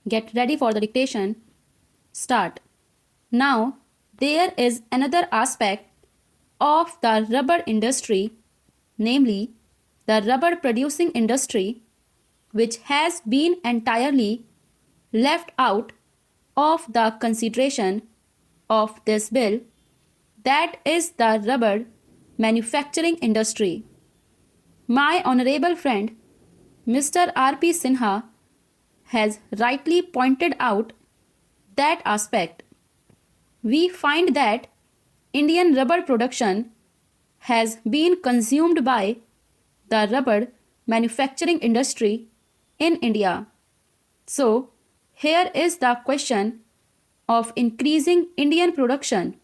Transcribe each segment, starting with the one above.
Get ready for the dictation. Start. Now, there is another aspect of the rubber industry, namely the rubber producing industry, which has been entirely left out of the consideration of this bill, that is the rubber manufacturing industry. My honorable friend Mr. R.P. Sinha has rightly pointed out that aspect. We find that Indian rubber production has been consumed by the rubber manufacturing industry in India. So, here is the question of increasing Indian production.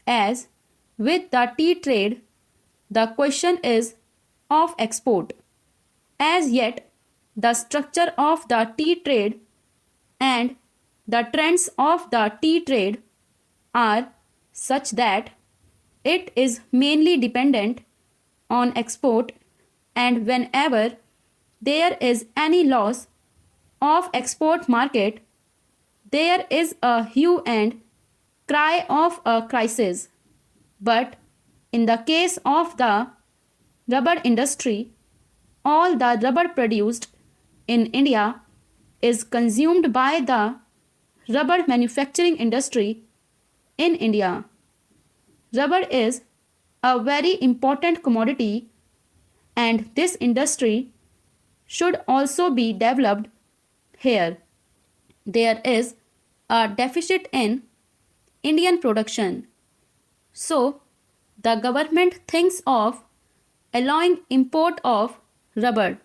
As with the tea trade, the question is of export. As yet, the structure of the tea trade and the trends of the tea trade are such that it is mainly dependent on export, and whenever there is any loss of export market, there is a hue and cry of a crisis. But in the case of the rubber industry, all the rubber produced in India is consumed by the rubber manufacturing industry in India. Rubber is a very important commodity, and this industry should also be developed here. There is a deficit in Indian production. So, the government thinks of allowing import of rubber.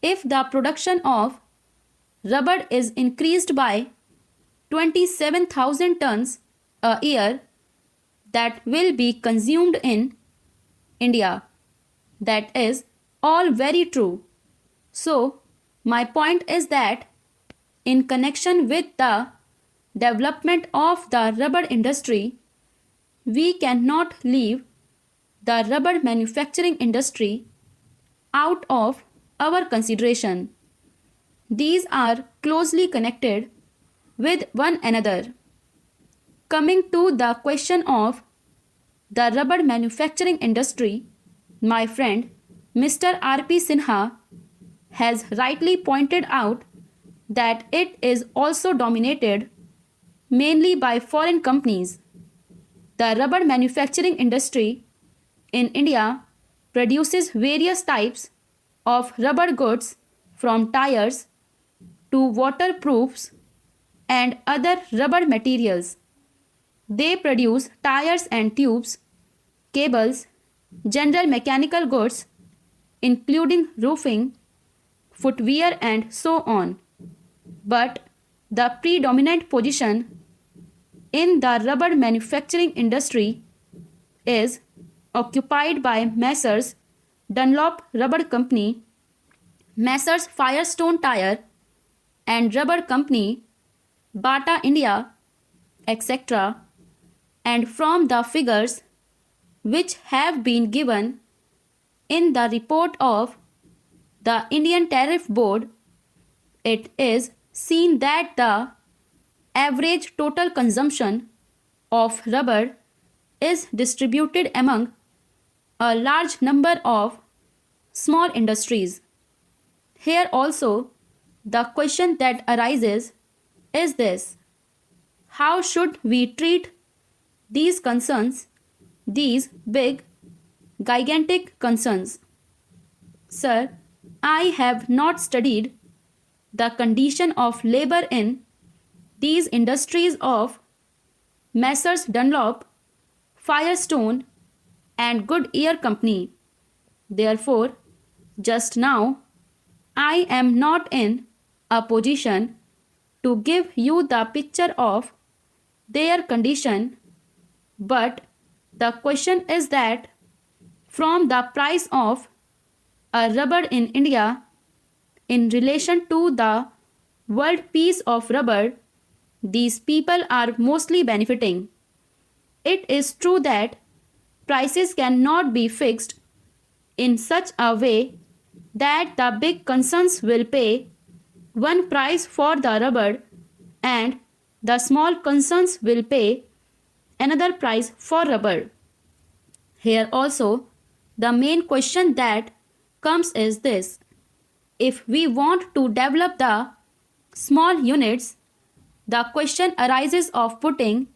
If the production of rubber is increased by 27,000 tons a year, that will be consumed in India. That is all very true. So, my point is that in connection with the development of the rubber industry, we cannot leave the rubber manufacturing industry out of our consideration. These are closely connected with one another. Coming to the question of the rubber manufacturing industry, my friend Mr. R.P. Sinha has rightly pointed out that it is also dominated mainly by foreign companies. The rubber manufacturing industry in India produces various types of rubber goods from tires to waterproofs and other rubber materials. They produce tires and tubes, cables, general mechanical goods, including roofing, footwear, and so on. But the predominant position in the rubber manufacturing industry is occupied by Messrs. Dunlop Rubber Company, Messrs. Firestone Tire and Rubber Company, Bata India, etc. And from the figures which have been given in the report of the Indian Tariff Board, it is seen that the average total consumption of rubber is distributed among a large number of small industries. Here also, the question that arises is this: how should we treat these concerns, these big, gigantic concerns? Sir, I have not studied the condition of labor in these industries of Messrs. Dunlop, Firestone, and Goodyear Company. Therefore, just now, I am not in a position to give you the picture of their condition, but the question is that from the price of a rubber in India in relation to the world piece of rubber, these people are mostly benefiting. It is true that prices cannot be fixed in such a way that the big concerns will pay one price for the rubber and the small concerns will pay another price for rubber. Here also, the main question that comes is this. If we want to develop the small units, the question arises of putting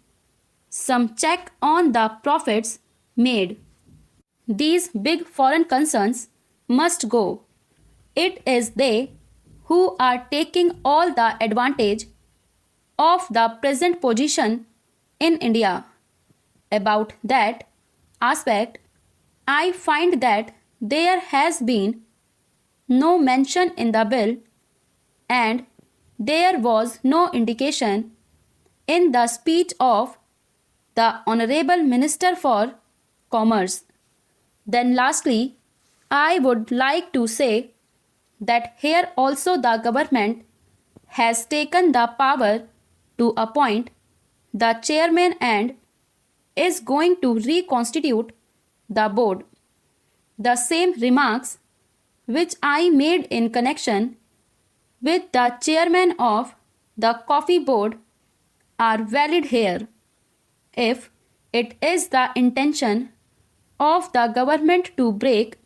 some check on the profits made. These big foreign concerns must go. It is they who are taking all the advantage of the present position in India. About that aspect, I find that there has been no mention in the bill and there was no indication in the speech of the Honorable Minister for Commerce. Then lastly, I would like to say that here also the government has taken the power to appoint the chairman and is going to reconstitute the board. The same remarks which I made in connection with the chairman of the coffee board are valid here. If it is the intention of the government to break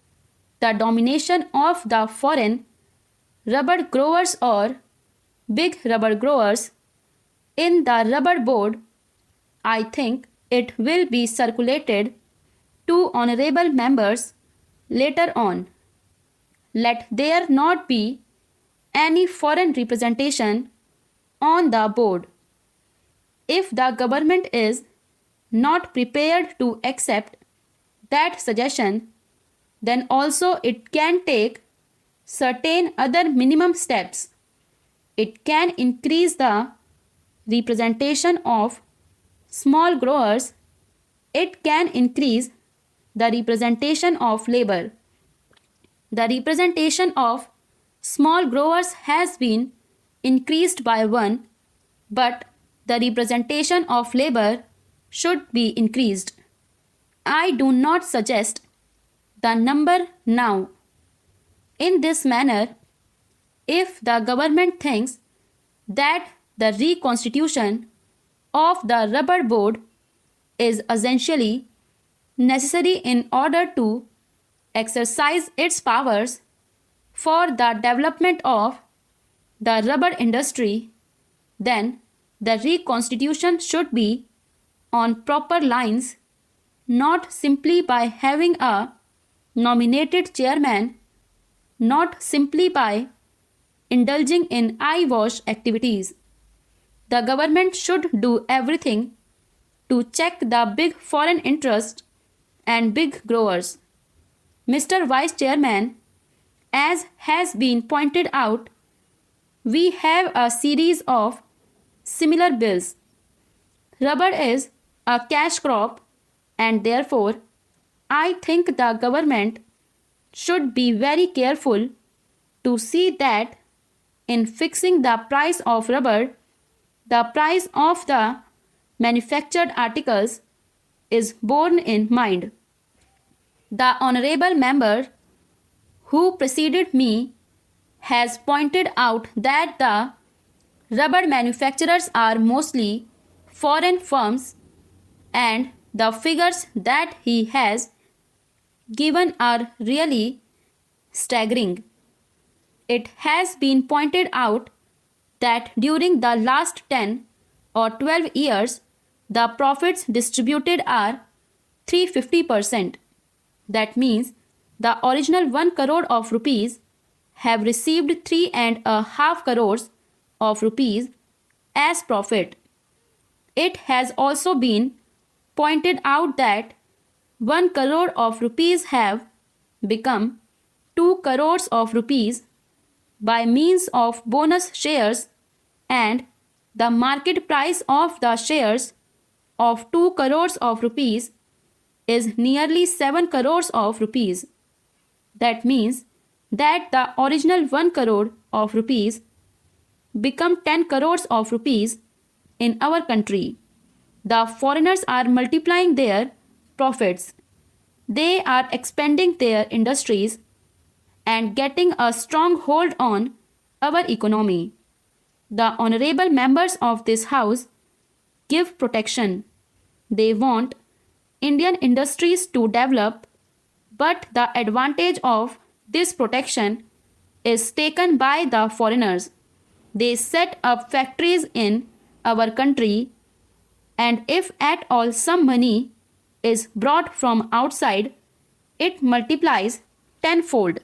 the domination of the foreign rubber growers or big rubber growers in the rubber board, I think it will be circulated to honorable members later on. Let there not be any foreign representation on the board. If the government is not prepared to accept that suggestion, then also it can take certain other minimum steps. It can increase the representation of small growers. It can increase the representation of labor. The representation of small growers has been increased by 1, but the representation of labor should be increased. I do not suggest the number now. In this manner, if the government thinks that the reconstitution of the rubber board is essentially necessary in order to exercise its powers for the development of the rubber industry, then the reconstitution should be on proper lines, not simply by having a nominated chairman, not simply by indulging in eyewash activities. The government should do everything to check the big foreign interests and big growers. Mr. Vice Chairman, as has been pointed out, we have a series of similar bills. Rubber is a cash crop and therefore I think the government should be very careful to see that in fixing the price of rubber, the price of the manufactured articles is borne in mind. The honorable member who preceded me has pointed out that the rubber manufacturers are mostly foreign firms and the figures that he has given are really staggering. It has been pointed out that during the last 10 or 12 years, the profits distributed are 350%. That means the original 1 crore of rupees have received 3.5 crores of rupees as profit. It has also been pointed out that 1 crore of rupees have become 2 crores of rupees by means of bonus shares and the market price of the shares of 2 crores of rupees is nearly 7 crores of rupees. That means that the original 1 crore of rupees become 10 crores of rupees in our country. The foreigners are multiplying their profits. They are expanding their industries and getting a strong hold on our economy. The honorable members of this House give protection. They want Indian industries to develop, but the advantage of this protection is taken by the foreigners. They set up factories in our country, and if at all some money is brought from outside, it multiplies tenfold.